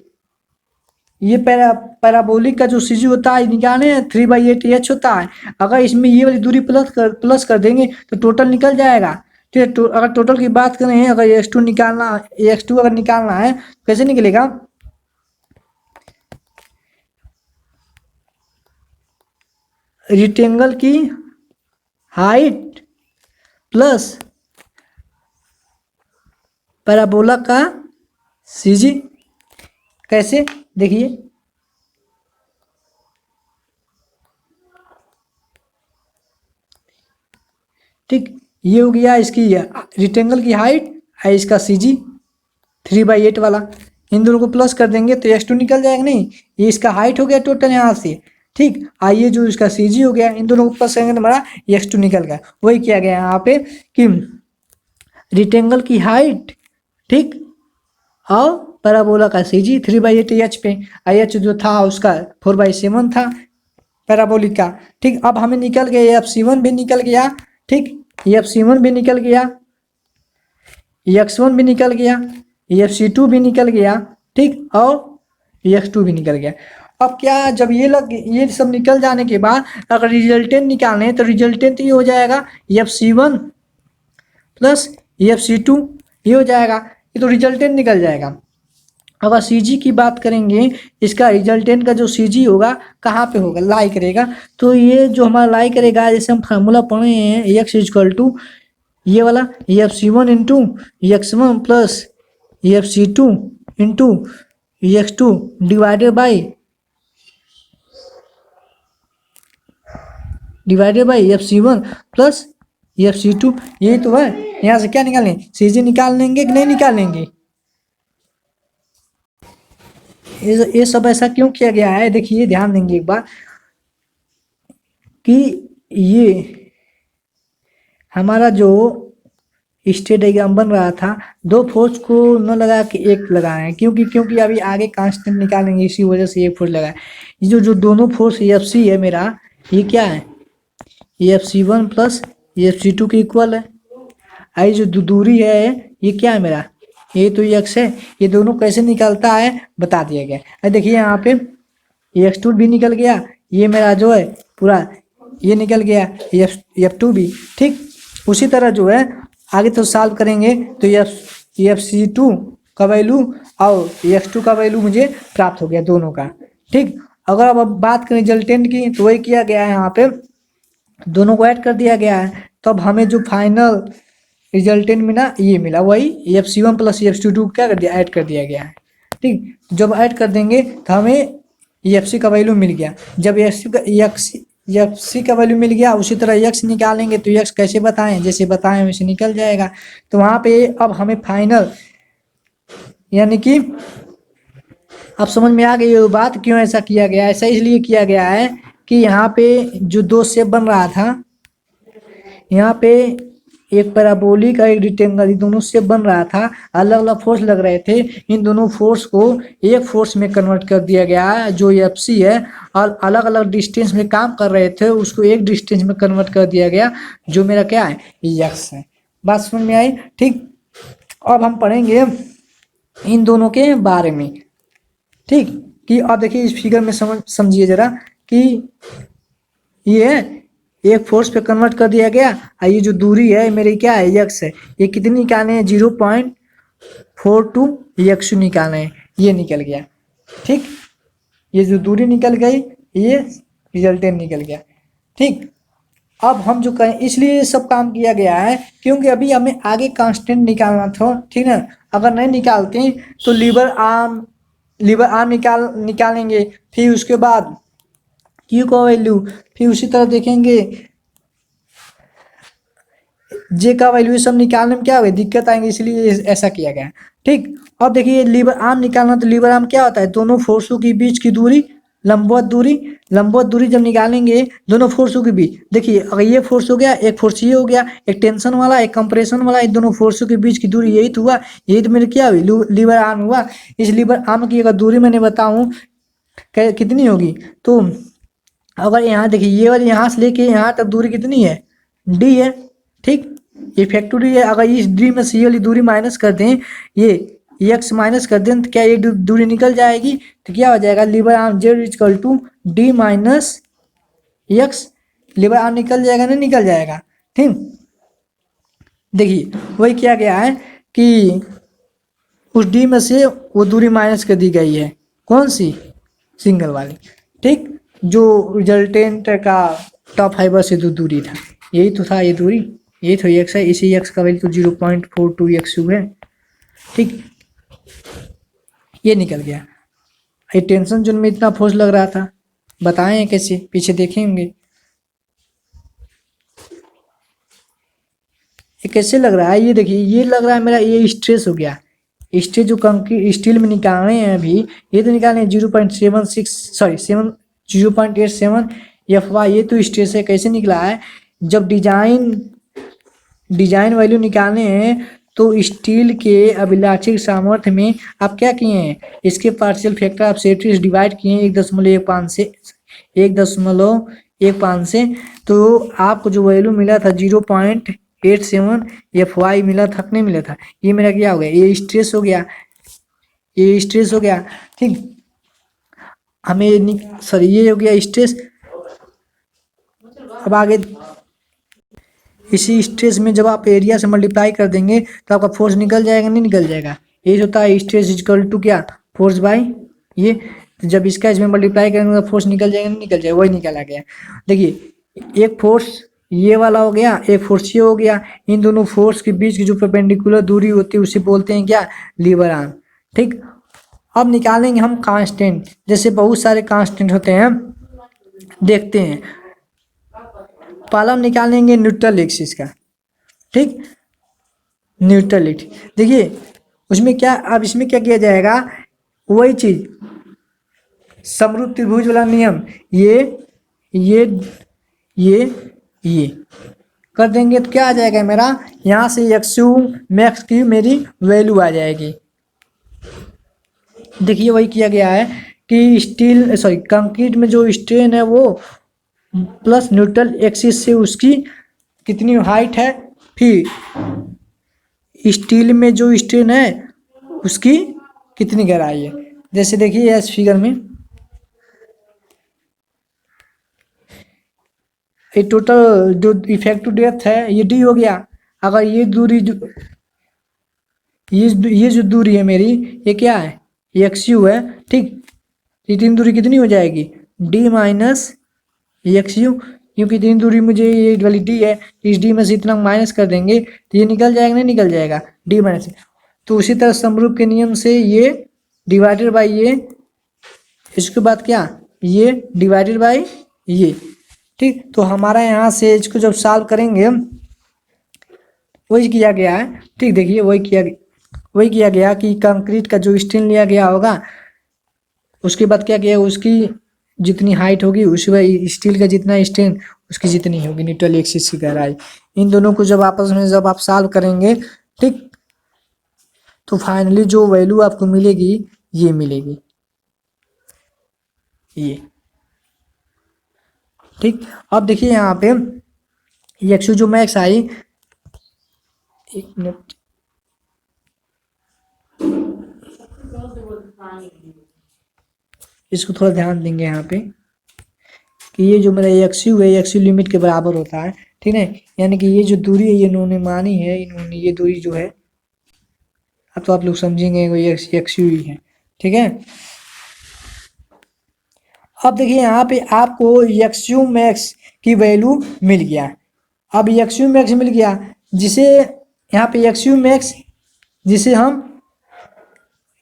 ये पैराबोलिक का जो सीजी होता है निकाले 3/8 होता है। अगर इसमें ये वाली दूरी प्लस कर देंगे तो टोटल निकल जाएगा। ठीक है, अगर टोटल की बात करें, अगर x2 निकालना, x2 अगर निकालना है कैसे निकलेगा, रेक्टेंगल की हाइट प्लस पैराबोला का सीजी। कैसे देखिए, ठीक, ये हो गया इसकी रेक्टेंगल की हाइट है, इसका सीजी 3/8 वाला। इन दोनों को प्लस कर देंगे तो x2 निकल जाएगा। नहीं, ये इसका हाइट हो गया टोटल यहाँ से। ठीक, आइए जो इसका सीजी हो गया, इन दोनों को प्लस करेंगे तो हमारा x2 निकल गया। वही किया गया यहाँ पे कि रेक्टेंगल की हाइट, ठीक, और पैराबोला का सीजी 3/8 एच पे। एच जो था उसका 4/7 था पैराबोलिक का। ठीक, अब हमें निकल गया FC1 भी निकल गया। ठीक, FC1 भी निकल गया, x1 भी निकल गया, FC2 भी निकल गया। ठीक, और x2 भी निकल गया। अब क्या, जब ये सब निकल जाने के बाद अगर रिजल्टेंट निकालें तो रिजल्टेंट ये हो जाएगा FC1 प्लस FC2, ये हो जाएगा। ये तो रिजल्टेंट निकल जाएगा। अगर सीजी की बात करेंगे, इसका रिजल्टेंट का जो सीजी होगा कहाँ पे होगा, लाई करेगा। तो ये जो हमारा लाई करेगा, जैसे हम फार्मूला पढ़े हैं, x इक्वल टू ये वाला FC1 into x1 plus FC2 into x2 divided by FC1 plus FC2। यही तो है। यहाँ से क्या निकालें, सीजी निकाल लेंगे कि नहीं निकाल लेंगे। ये सब ऐसा क्यों किया गया है, देखिए ध्यान देंगे एक बार कि ये हमारा जो स्टेट डायग्राम बन रहा था, दो फोर्स को न लगा के एक लगाए हैं। क्योंकि अभी आगे कांस्टेंट निकालेंगे, इसी वजह से एक फोर्स लगाए। ये जो दोनों फोर्स FC है मेरा, ये क्या है, ये FC1 प्लस FC2 के इक्वल है। आई जो दूरी है ये क्या है मेरा, ये तो x है। ये दोनों कैसे निकलता है बता दिया गया है। देखिए यहाँ पे x2 भी निकल गया, ये मेरा जो है पूरा ये निकल गया, F2 भी। ठीक, उसी तरह जो है आगे तो सॉल्व करेंगे तो FC2 का वैल्यू और x2 का वैल्यू मुझे प्राप्त हो गया दोनों का। ठीक, अगर अब बात करें रिजल्टेंट की, तो वही किया गया है, यहाँ पे दोनों को ऐड कर दिया गया है। तो अब हमें जो फाइनल रिजल्टेंट मिला ये मिला, वही FC1 प्लस FC2 क्या कर दिया, ऐड कर दिया गया है। ठीक, जब ऐड कर देंगे तो हमें FC का वैल्यू मिल गया। जब FC का वैल्यू मिल गया, उसी तरह x निकालेंगे तो x कैसे बताएं, जैसे बताएं वैसे निकल जाएगा। तो वहाँ पे अब हमें फाइनल, यानी कि अब समझ में आ गई ये बात क्यों ऐसा किया गया। ऐसा इसलिए किया गया है कि यहाँ पे जो दो शेप बन रहा था, यहाँ पे एक पैराबोलिक और एक रेक्टेंगल, दोनों शेप बन रहा था, अलग अलग फोर्स लग रहे थे। इन दोनों फोर्स को एक फोर्स में कन्वर्ट कर दिया गया है जो FC है, और अलग अलग डिस्टेंस में काम कर रहे थे उसको एक डिस्टेंस में कन्वर्ट कर दिया गया जो मेरा क्या है, x है। बात समझ में आई। ठीक, अब हम पढ़ेंगे इन दोनों के बारे में। ठीक, कि अब देखिए इस फिगर में समझिए जरा कि ये एक फोर्स पे कन्वर्ट कर दिया गया, और ये जो दूरी है मेरी क्या है, x है। ये कितनी निकालने हैं, 0.42 x निकालने हैं, ये निकल गया। ठीक, ये जो दूरी निकल गई, ये रिजल्टेंट निकल गया। ठीक, अब हम जो कहें, इसलिए ये सब काम किया गया है क्योंकि अभी हमें आगे कांस्टेंट निकालना था। ठीक है, अगर नहीं निकालते तो लीवर आर्म निकालेंगे, फिर उसके बाद Q का वैल्यू, फिर उसी तरह देखेंगे J का वैल्यू, सब निकालने में क्या होगा, दिक्कत आएंगे, इसलिए ऐसा किया गया। ठीक, अब देखिए लीवर आर्म निकालना, तो लीवर आर्म क्या होता है, दोनों फोर्सों के बीच की दूरी, लंबवत दूरी जब निकालेंगे दोनों फोर्सों के बीच। देखिए अगर ये फोर्स हो गया, एक फोर्स ये हो गया, एक टेंशन वाला एक कंप्रेशन वाला, इन दोनों फोर्सों के बीच की दूरी यही तो हुआ, यही तो मेरे क्या हुई, लीवर आर्म हुआ। इस लीवर आर्म की अगर दूरी मैंने बताऊं कितनी होगी, तो अगर यहाँ देखिए ये वाली यहाँ से लेके यहाँ तक दूरी कितनी है, d है। ठीक, ये फैक्टोरियल है। अगर इस d में से ये वाली दूरी माइनस कर दें, ये एक्स माइनस कर दें तो क्या ये दूरी निकल जाएगी, तो क्या हो जाएगा lever arm Z equal to D minus X, lever arm निकल जाएगा ना, निकल जाएगा। ठीक, देखिए वही किया गया है कि उस डी में से वो दूरी माइनस कर दी गई है, कौन सी, सिंगल वाली। ठीक, जो रिजल्टेंट का टॉप फाइबर से जो दूरी था, यही तो था ये दूरी, यही तो एक्स है, इसी एक्स का वैल्यू तो 0.42 एक्स है। ठीक, ये निकल गया। ये टेंशन जोन में इतना फोर्स लग रहा था, बताएं कैसे, पीछे देखेंगे ये कैसे लग रहा है। ये देखिए, ये लग रहा है मेरा ये स्ट्रेस हो गया, स्ट्रेस जो कंक्रीट स्टील में निकालने हैं अभी, ये तो निकालने 0.76 सॉरी 0.87 एफ वाई, ये तो स्ट्रेस है। कैसे निकला है, जब डिजाइन वैल्यू निकालने हैं तो स्टील के अभिलाक्षिक सामर्थ्य में आप क्या किए हैं, इसके पार्शियल फैक्टर आप सेट्रिस डिवाइड किए हैं 1.15 से 1.15 से, तो आपको जो वैल्यू मिला था 0.87 एफ वाई मिला था, नहीं मिला था। ये मेरा क्या हो गया, ये स्ट्रेस हो गया, ये स्ट्रेस हो गया। ठीक, हमें सॉरी ये हो गया स्ट्रेस। अब आगे इसी स्ट्रेस में जब आप एरिया से मल्टीप्लाई कर देंगे तो आपका फोर्स निकल जाएगा, नहीं निकल जाएगा। ये होता है स्ट्रेस इक्वल टू क्या, फोर्स बाई ये, तो जब इसका इसमें मल्टीप्लाई करेंगे तो फोर्स निकल जाएगा, नहीं निकल जाएगा, वही निकला गया। देखिए एक फोर्स ये वाला हो गया, एक फोर्स ये हो गया, इन दोनों फोर्स के बीच की जो परपेंडिकुलर दूरी होती है उसे बोलते हैं क्या, लीवर आर्म। ठीक, अब निकालेंगे हम कांस्टेंट, जैसे बहुत सारे कांस्टेंट होते हैं, देखते हैं। पहला हम निकालेंगे न्यूट्रल एक्सिस का। ठीक, न्यूट्रल एक्सिस, देखिए उसमें क्या, अब इसमें क्या किया जाएगा, वही चीज समरूप त्रिभुज वाला नियम, ये कर देंगे तो क्या आ जाएगा मेरा, यहाँ से एक्स यू मैक्स की मेरी वैल्यू आ जाएगी। देखिए वही किया गया है कि स्टील सॉरी कंक्रीट में जो स्ट्रेन है वो प्लस न्यूट्रल एक्सिस से उसकी कितनी हाइट है, फिर स्टील में जो स्ट्रेन है उसकी कितनी गहराई है। जैसे देखिए इस फिगर में ये टोटल जो इफेक्टिव डेप्थ है ये डी हो गया। अगर ये दूरी ये जो दूरी है मेरी, ये क्या है, एक्स यू है। ठीक, ये तीन दूरी कितनी हो जाएगी, डी माइनस एक्स यू, क्योंकि तीन दूरी मुझे ये वाली डी है, इस डी में से इतना माइनस कर देंगे तो ये निकल जाएगा, नहीं निकल जाएगा, डी माइनस। तो उसी तरह समरूप के नियम से ये डिवाइडेड बाई ये, इसके बाद क्या, ये डिवाइडेड बाई ये। ठीक, तो हमारा यहाँ से इसको जब सॉल्व करेंगे वही किया गया है। ठीक, देखिए वही किया गया कि कंक्रीट का जो स्ट्रेन लिया गया होगा, उसके बाद क्या किया, उसकी जितनी हाइट होगी उसी स्टील का जितना स्ट्रेन उसकी जितनी होगी न्यूट्रल एक्सिस की गहराई। इन दोनों को जब आपस में जब आप सॉल्व करेंगे, ठीक, तो फाइनली जो वैल्यू आपको मिलेगी ये मिलेगी, ये। ठीक, अब देखिए यहाँ पे एक्स जो मैक्स आई, एक मिनट, इसको थोड़ा ध्यान देंगे यहाँ पे कि ये जो मेरा एक्स यू है, एक्स यू लिमिट के बराबर होता है। ठीक है, यानी कि ये जो दूरी है ये इन्होंने मानी है, इन्होंने ये दूरी जो है, अब तो आप लोग समझेंगे ये एक्स यू ही है। ठीक है, अब देखिए यहाँ पे आपको एक्स यू मैक्स की वैल्यू मिल गया। अब एक्स यू मैक्स मिल गया, जिसे यहाँ पे एक्स यू मैक्स जिसे हम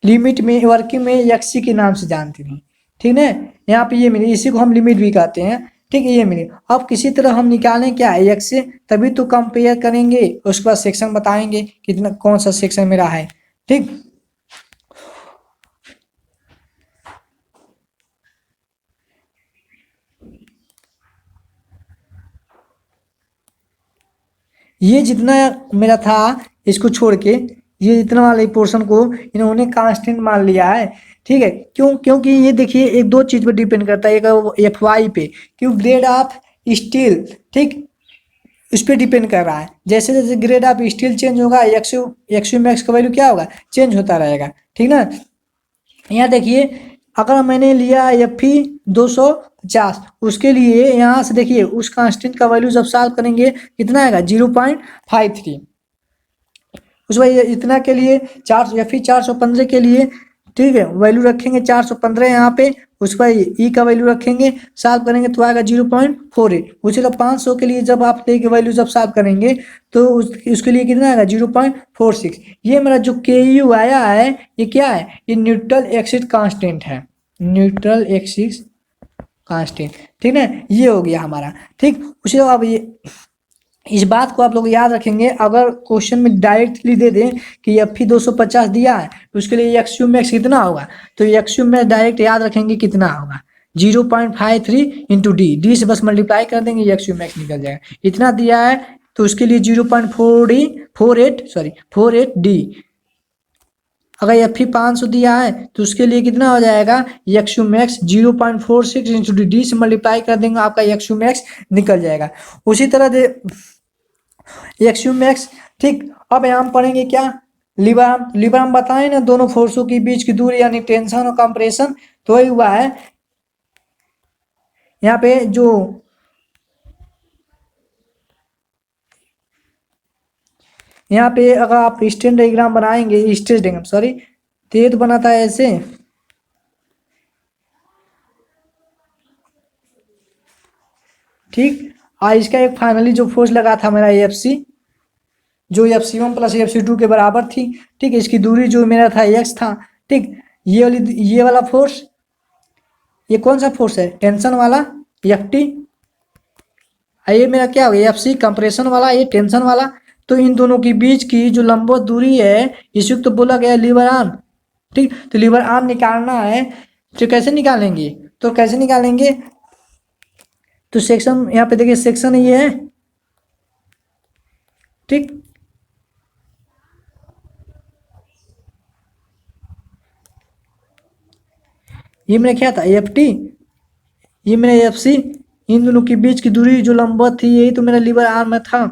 लिमिट में वर्किंग में एक्सी के नाम से जानते हैं। ठीक है, यहाँ पे ये मिले, इसी को हम लिमिट भी कहते हैं। ठीक है, ये मिले। अब किसी तरह हम निकालें क्या एक्स से, तभी तो कंपेयर करेंगे, उसके बाद सेक्शन बताएंगे कितना कौन सा सेक्शन मेरा है। ठीक, ये जितना मेरा था इसको छोड़ के ये इतना वाले पोर्शन को इन्होंने कांस्टेंट मान लिया है। ठीक है, क्योंकि ये देखिए एक दो चीज पर डिपेंड करता है, एक एफ वाई पे, क्यों ग्रेड ऑफ स्टील, ठीक, उस पर डिपेंड कर रहा है। जैसे जैसे ग्रेड ऑफ स्टील चेंज होगा एक्सयू मैक्स का वैल्यू क्या होगा, चेंज होता रहेगा। ठीक ना। यहाँ देखिए अगर मैंने लिया Fe 250, उसके लिए यहाँ से देखिए उस कांस्टेंट का वैल्यू जब सॉल्व करेंगे कितना आएगा 0.53। उस भाई इतना के लिए 415 के लिए ठीक है वैल्यू रखेंगे 415 यहाँ पे। उस पर ई का वैल्यू रखेंगे, सॉल्व करेंगे तो आएगा 0.48। उसी तरह 500 के लिए जब आप लेके वैल्यू जब सॉल्व करेंगे तो उसके लिए कितना आएगा 0.46। ये मेरा जो के यू आया है ये क्या है, ये न्यूट्रल एक्सिस कांस्टेंट है, न्यूट्रल एक्सिस कांस्टेंट। ठीक है ये हो गया हमारा। ठीक उसी अब ये इस बात को आप लोग याद रखेंगे, अगर क्वेश्चन में डायरेक्टली दे दें कि Fe 250 दिया है तो उसके लिए एक्सयू मैक्स कितना होगा, तो एक्सयू मैक्स डायरेक्ट याद रखेंगे कितना होगा 0.53 इंटू डी से बस मल्टीप्लाई कर देंगे एक्सयू मैक्स निकल जाएगा। इतना दिया है तो उसके लिए 0.48 डी। अगर Fe 500 दिया है तो उसके लिए कितना हो जाएगा एक्सयू मैक्स 0.46 इंटू डी से मल्टीप्लाई कर देंगे, आपका एक्सयू मैक्स निकल जाएगा। उसी तरह एक्सयू मैक्स। ठीक अब यहाँ हम पढ़ेंगे क्या, लिबर हम बताएं ना दोनों फोर्सों के बीच की दूरी यानी टेंशन और कंप्रेशन, तो वही हुआ है यहाँ पे जो यहाँ पे अगर आप स्ट्रेन डायग्राम बनाएंगे स्ट्रेस डायग्राम सॉरी तो ये तो बनाता है ऐसे। ठीक इसका एक फाइनली जो फोर्स लगा था मेरा Fc जो Fc1 प्लस Fc2 के बराबर थी। ठीक इसकी दूरी जो मेरा था x था। ठीक ये वाला फोर्स, ये कौन सा फोर्स है टेंशन वाला Ft, ये मेरा क्या हो गया Fc कंप्रेशन वाला, ये टेंशन वाला। तो इन दोनों के बीच की जो लंबवत दूरी है इसी को तो बोला गया लीवर आर्म। ठीक तो लीवर आर्म निकालना है तो कैसे निकालेंगे, तो कैसे निकालेंगे, तो सेक्शन यहाँ पे देखिए सेक्शन ये है। ठीक ये मेरा क्या था Ft, ये मेरा Fc, इन दोनों के बीच की दूरी जो लंबवत थी यही तो मेरा लीवर आर्म में था।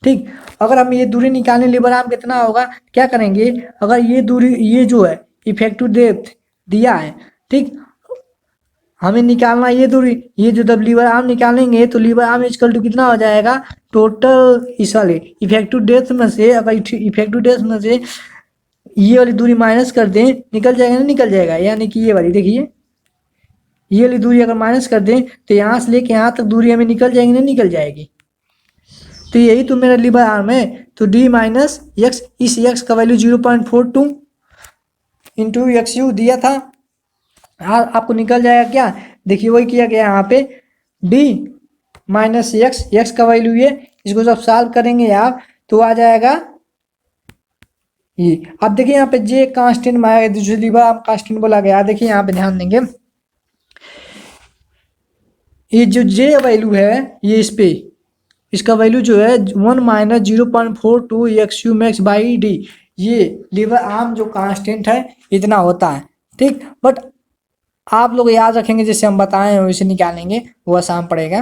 ठीक अगर हम ये दूरी निकालें लीवर आर्म कितना होगा, क्या करेंगे अगर ये दूरी ये जो है इफेक्टिव डेप्थ दिया है। ठीक हमें निकालना ये दूरी, ये जो जब लीवर आर्म निकालेंगे तो लीवर आर्म इक्वल टू कितना हो जाएगा टोटल इस वाले इफेक्टिव डेप्थ में से, अगर इफेक्टिव डेप्थ में से ये वाली दूरी माइनस कर दें निकल जाएगा ना, निकल जाएगा। यानी कि ये वाली देखिए ये वाली दूरी अगर माइनस कर दें तो यहाँ से लेके यहाँ तक दूरी हमें निकल जाएगी ना, निकल जाएगी। तो यही तो मेरा लीवर आर्म है। तो d माइनस एक्स, इस x का वैल्यू 0.42 इंटू एक्स दिया था, आपको निकल जाएगा क्या, देखिए वही किया गया यहाँ पे d माइनस एक्स का वैल्यू ये, इसको जब सॉल्व करेंगे आप तो आ जाएगा ये। अब देखिए यहाँ पे जे कांस्टेंट में आएगा, दूसरे लीवर आर्म कांस्टेंट बोला गया। देखिए यहाँ पे ध्यान देंगे ये जो जे वैल्यू है ये इस पे इसका वैल्यू जो है 1 माइनस 0.42 एक्सयू मैक्स बाई डी, ये लीवर आर्म जो कांस्टेंट है इतना होता है। ठीक बट आप लोग याद रखेंगे जैसे हम बताएं वैसे निकालेंगे, वो आसान पड़ेगा।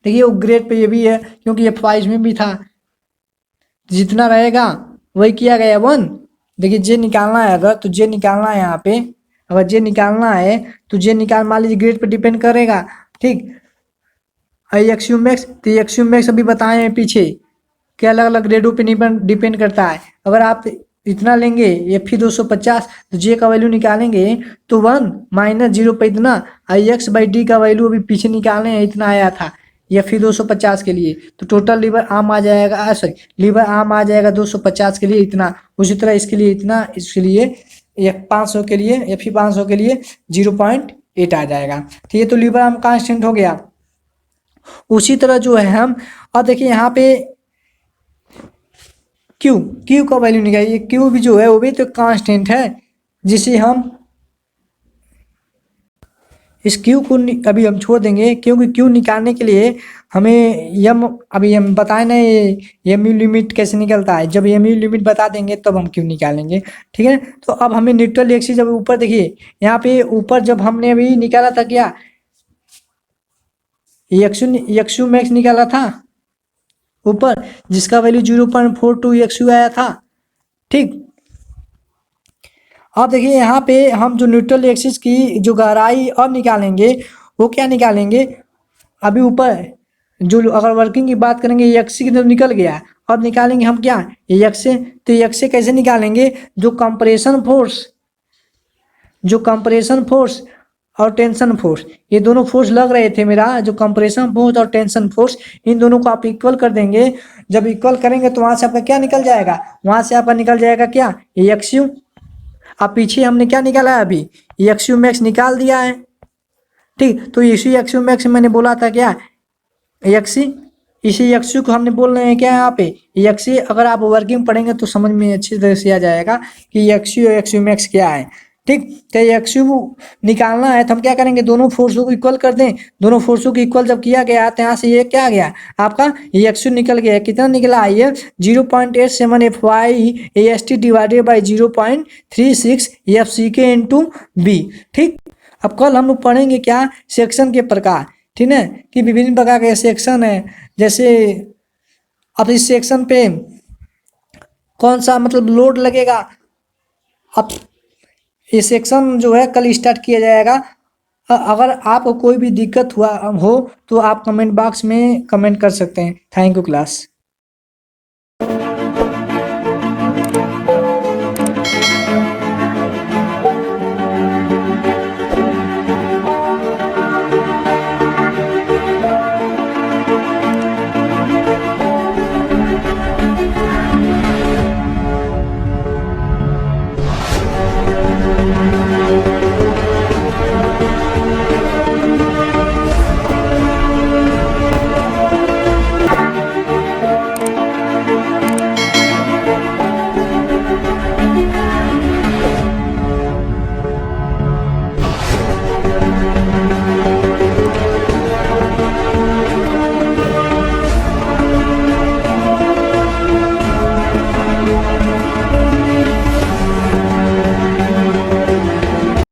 देखिए वो ग्रेड पे ये भी है क्योंकि ये फाइज में भी था, जितना रहेगा वही किया गया 1। देखिए जे निकालना है अगर तो जे निकालना है यहाँ पे, अगर जे निकालना है तो जे निकाल मान लीजिए ग्रेड पे डिपेंड करेगा। ठीक एक्सयू मैक्स तो एक्सयू मैक्स अभी बताए हैं पीछे कि अलग अलग ग्रेडों पे डिपेंड करता है। अगर आप इतना लेंगे Fe 250 तो जे का वैल्यू निकालेंगे तो 1 माइनस 0 पे इतना, x बाई डी का वैल्यू अभी पीछे निकालने हैं इतना आया था Fe 250 के लिए, तो टोटल लीवर आर्म आ जाएगा सॉरी लीवर आर्म आ जाएगा 250 के लिए इतना। उसी तरह इसके लिए इतना, इसके लिए 500 के लिए Fe 500 के लिए 0.8 आ जाएगा। तो ये तो लीवर आर्म कांस्टेंट हो गया। उसी तरह जो है हम और देखिए यहाँ पे क्यू का वैल्यू निकालिए, क्यू भी जो है वो भी तो कांस्टेंट है जिसे हम इस क्यू को अभी हम छोड़ देंगे क्योंकि क्यू निकालने के लिए हमें यम अभी हम बताए ना एम यू लिमिट कैसे निकलता है, जब एम यू लिमिट बता देंगे तब हम क्यू निकालेंगे। ठीक है तो अब हमें न्यूट्रल एक्सिस जब ऊपर देखिए यहाँ पे ऊपर जब हमने अभी निकाला था क्या एक्सयू मैक्स निकाला था ऊपर, जिसका वैल्यू 0.42 एक्सयू आया था। ठीक, अब देखिए यहाँ पे हम जो न्यूट्रल एक्सिस की जो गहराई अब निकालेंगे वो क्या निकालेंगे, अभी ऊपर जो अगर वर्किंग की बात करेंगे एक्स की तो निकल गया, अब निकालेंगे हम क्या एक्स से। तो एक्स से कैसे निकालेंगे, जो कंप्रेशन फोर्स और टेंशन फोर्स, ये दोनों फोर्स लग रहे थे मेरा, जो कंप्रेशन फोर्स और टेंशन फोर्स, इन दोनों को आप इक्वल कर देंगे। जब इक्वल करेंगे तो वहां से आपका क्या निकल जाएगा, वहां से आपका निकल जाएगा क्या एक्सयू। अब पीछे हमने क्या निकाला है अभी, एक्सयू मैक्स निकाल दिया है। ठीक, तो इसी एक्सयू मैक्स मैंने बोला था क्या एक्सी, इसी एक्सयू को हमने बोल रहे हैं क्या यहाँ पे एक्सी। अगर आप वर्किंग पढ़ेंगे तो समझ में अच्छी तरह से आ जाएगा कि एक्सयू और एक्सयू मैक्स क्या है। ठीक, तो एक्सयू निकालना है तो हम क्या करेंगे, दोनों फोर्सों को इक्वल कर दें। दोनों फोर्सों को इक्वल जब किया गया तो यहाँ से ये क्या आ गया आपका, ये एक्सयू निकल गया। कितना निकला ये 0.87 FY AST divided by 0.36 FCK into B. ठीक, अब कल हम लोग पढ़ेंगे क्या सेक्शन के प्रकार, ठीक है, कि विभिन्न प्रकार के सेक्शन है। जैसे अब इस सेक्शन पे कौन सा मतलब लोड लगेगा, अब ये सेक्शन जो है कल स्टार्ट किया जाएगा। अगर आपको कोई भी दिक्कत हुआ हो तो आप कमेंट बॉक्स में कमेंट कर सकते हैं। Thank you class.